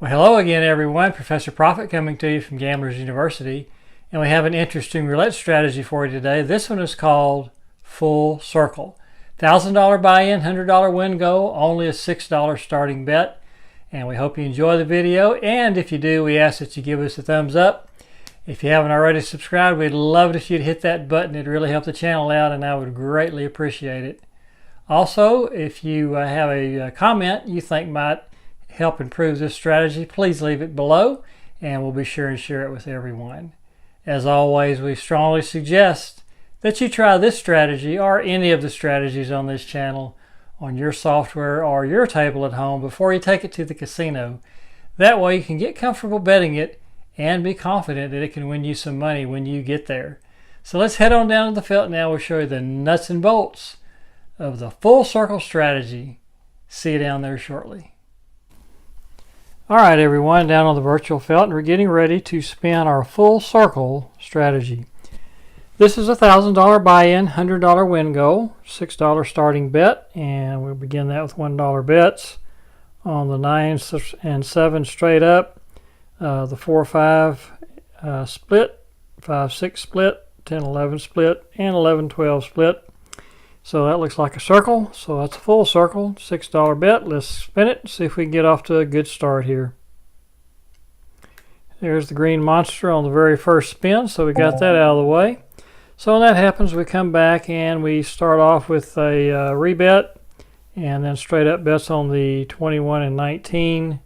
Well, hello again, everyone. Professor Profit coming to you from Gamblers University, and we have an interesting roulette strategy for you today. This one is called Full Circle. $1,000 buy-in, $100 win goal, only a $6 starting bet. And we hope you enjoy the video, and if you do, we ask that you give us a thumbs up. If you haven't already subscribed, we'd love it if you'd hit that button. It'd really help the channel out, and I would greatly appreciate it. Also, if you have a comment you think might help improve this strategy, please leave it below, and we'll be sure and share it with everyone. As always, we strongly suggest that you try this strategy or any of the strategies on this channel on your software or your table at home before you take it to the casino. That way you can get comfortable betting it and be confident that it can win you some money when you get there. So let's head on down to the field now. We'll show you the nuts and bolts of the full circle strategy. See you down there shortly. All right, everyone, down on the virtual felt, and we're getting ready to spin our full circle strategy. This is a $1,000 buy-in, $100 win goal, $6 starting bet, and we'll begin that with $1 bets on the 9 and 7 straight up, the 4-5 split, 5-6 split, 10-11 split, and 11-12 split. So that looks like a circle, so that's a full circle, $6 bet. Let's spin it and see if we can get off to a good start here. There's the green monster on the very first spin, so we got that out of the way. So when that happens, we come back and we start off with a rebet, and then straight up bets on the 21 and 19,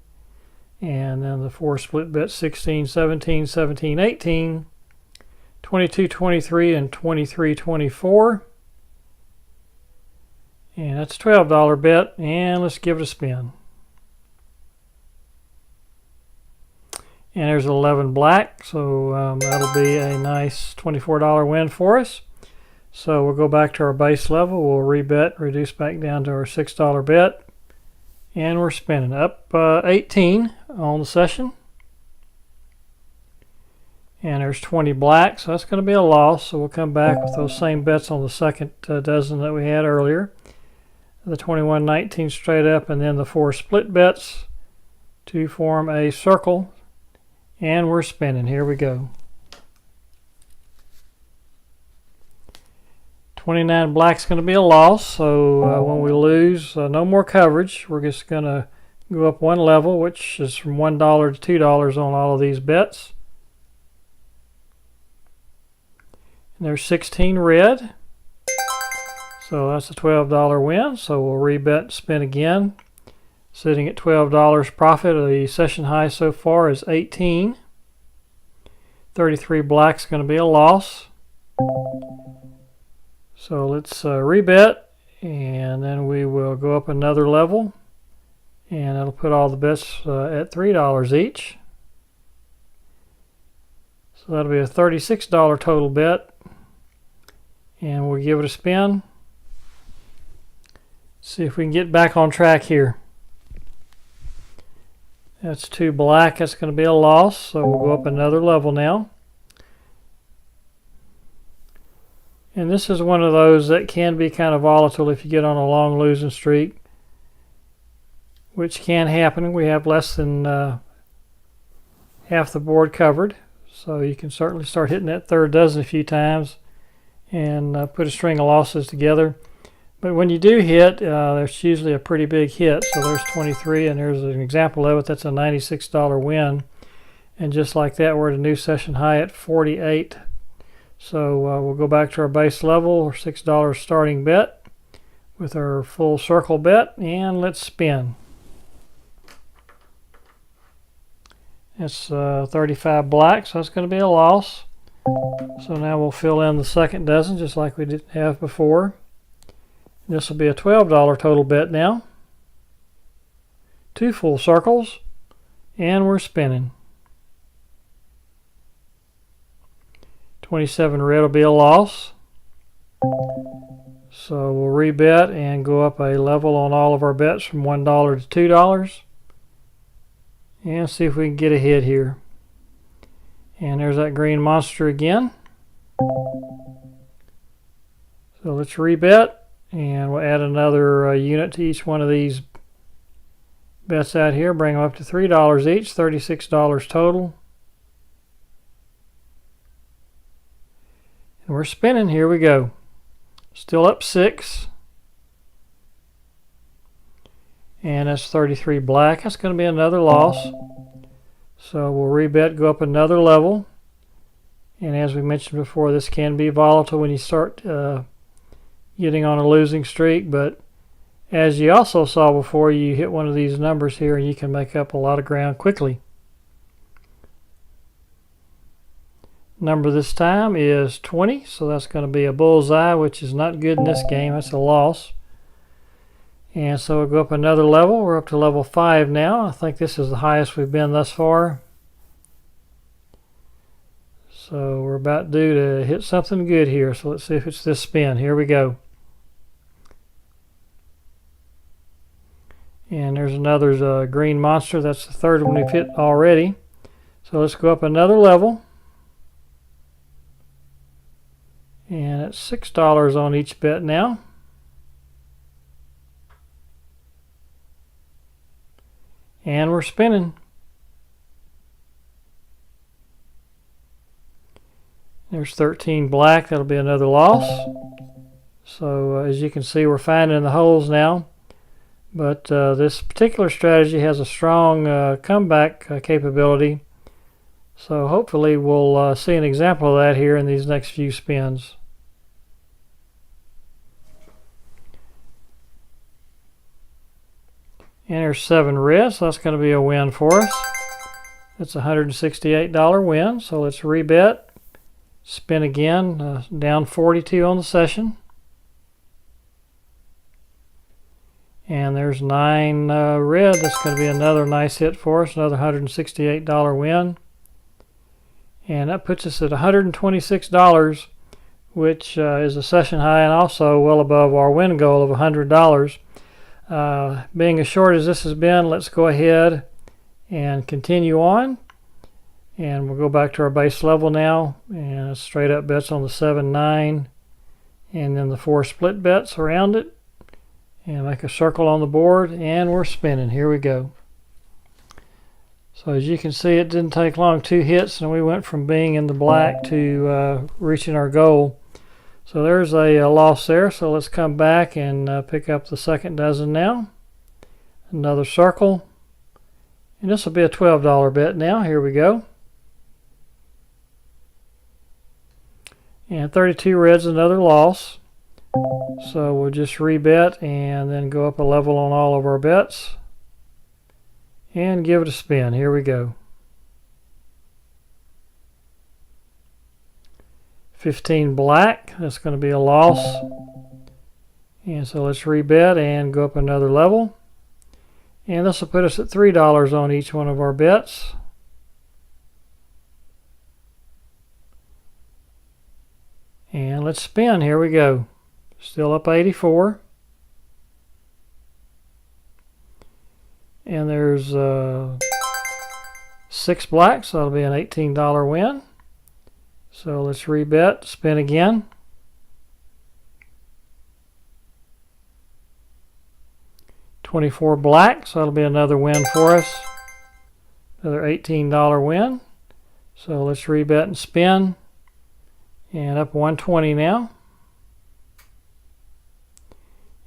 and then the 4 split bet 16, 17, 17, 18, 22, 23, and 23, 24. And that's a $12 bet, and let's give it a spin. And there's 11 black, so that'll be a nice $24 win for us. So we'll go back to our base level, we'll rebet, reduce back down to our $6 bet, and we're spinning up 18 on the session. And there's 20 black, so that's going to be a loss, so we'll come back with those same bets on the second dozen that we had earlier. The 21, 19 straight up, and then the 4 split bets to form a circle, and we're spinning. Here we go. 29 black's going to be a loss, so when we lose, no more coverage. We're just going to go up one level, which is from $1 to $2 on all of these bets. And there's 16 red. So that's a $12 win, so we'll rebet, spin again. Sitting at $12 profit. The session high so far is 18. 33 black's going to be a loss. So let's rebet, and then we will go up another level, and it'll put all the bets at $3 each. So that'll be a $36 total bet, and we'll give it a spin. See if we can get back on track here. That's 2 black. That's going to be a loss, so we'll go up another level now. And this is one of those that can be kind of volatile if you get on a long losing streak, which can happen. We have less than half the board covered, so you can certainly start hitting that third dozen a few times and put a string of losses together. But when you do hit, there's usually a pretty big hit. So there's 23, and there's an example of it. That's a $96 win. And just like that, we're at a new session high at 48. So we'll go back to our base level, our $6 starting bet with our full circle bet, and let's spin. It's 35 black, so that's going to be a loss. So now we'll fill in the second dozen just like we did have before. This will be a $12 total bet now. 2 full circles, and we're spinning. 27 red will be a loss. So we'll rebet and go up a level on all of our bets from $1 to $2. And see if we can get a hit here. And there's that green monster again. So let's rebet. And we'll add another unit to each one of these bets out here, bring them up to $3 each, $36 total. And we're spinning. Here we go. Still up 6. And that's 33 black. That's going to be another loss. So we'll rebet, go up another level. And as we mentioned before, this can be volatile when you start getting on a losing streak. But as you also saw before, you hit one of these numbers here and you can make up a lot of ground quickly. Number this time is 20, so that's going to be a bullseye, which is not good in this game. That's a loss. And so we'll go up another level. We're up to level 5 now. I think this is the highest we've been thus far. So we're about due to hit something good here. So let's see if it's this spin. Here we go. And there's another green monster. That's the third one we've hit already. So let's go up another level. And it's $6 on each bet now. And we're spinning. There's 13 black. That'll be another loss. So as you can see, we're finding the holes now. But this particular strategy has a strong comeback capability. So hopefully we'll see an example of that here in these next few spins. And there's 7 red, so that's going to be a win for us. It's a $168 win, so let's rebet. Spin again, down 42 on the session. And there's 9 red. That's going to be another nice hit for us, another $168 win. And that puts us at $126, which is a session high and also well above our win goal of $100. Being as short as this has been, let's go ahead and continue on. And we'll go back to our base level now. And straight up bets on the 7, 9. And then the 4 split bets around it. And make a circle on the board. And we're spinning. Here we go. So as you can see, it didn't take long. 2 hits and we went from being in the black to reaching our goal. So there's a loss there. So let's come back and pick up the second dozen now. Another circle. And this will be a $12 bet now. Here we go. And 32 red's another loss. So we'll just rebet and then go up a level on all of our bets. And give it a spin. Here we go. 15 black. That's going to be a loss. And so let's rebet and go up another level. And this will put us at $3 on each one of our bets. And let's spin. Here we go. Still up 84. And there's 6 black, so that'll be an $18 win. So let's rebet, spin again. $24 black, so that'll be another win for us. Another $18 win. So let's rebet and spin. And up 120 now.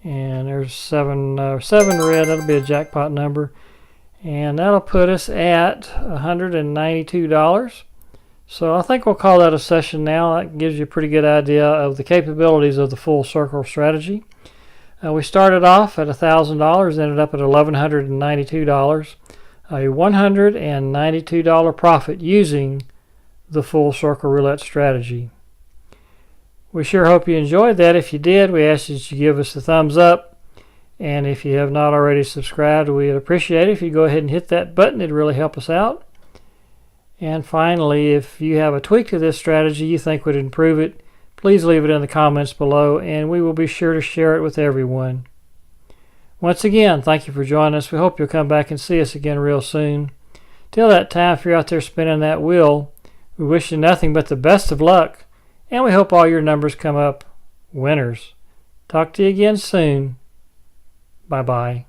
And there's 7 red. That'll be a jackpot number. And that'll put us at $192. So I think we'll call that a session now. That gives you a pretty good idea of the capabilities of the full circle strategy. We started off at $1,000, ended up at $1,192. A $192 profit using the full circle roulette strategy. We sure hope you enjoyed that. If you did, we ask that you give us a thumbs up. And if you have not already subscribed, we'd appreciate it if you go ahead and hit that button. It'd really help us out. And finally, if you have a tweak to this strategy you think would improve it, please leave it in the comments below, and we will be sure to share it with everyone. Once again, thank you for joining us. We hope you'll come back and see us again real soon. Till that time, if you're out there spinning that wheel, we wish you nothing but the best of luck. And we hope all your numbers come up winners. Talk to you again soon. Bye-bye.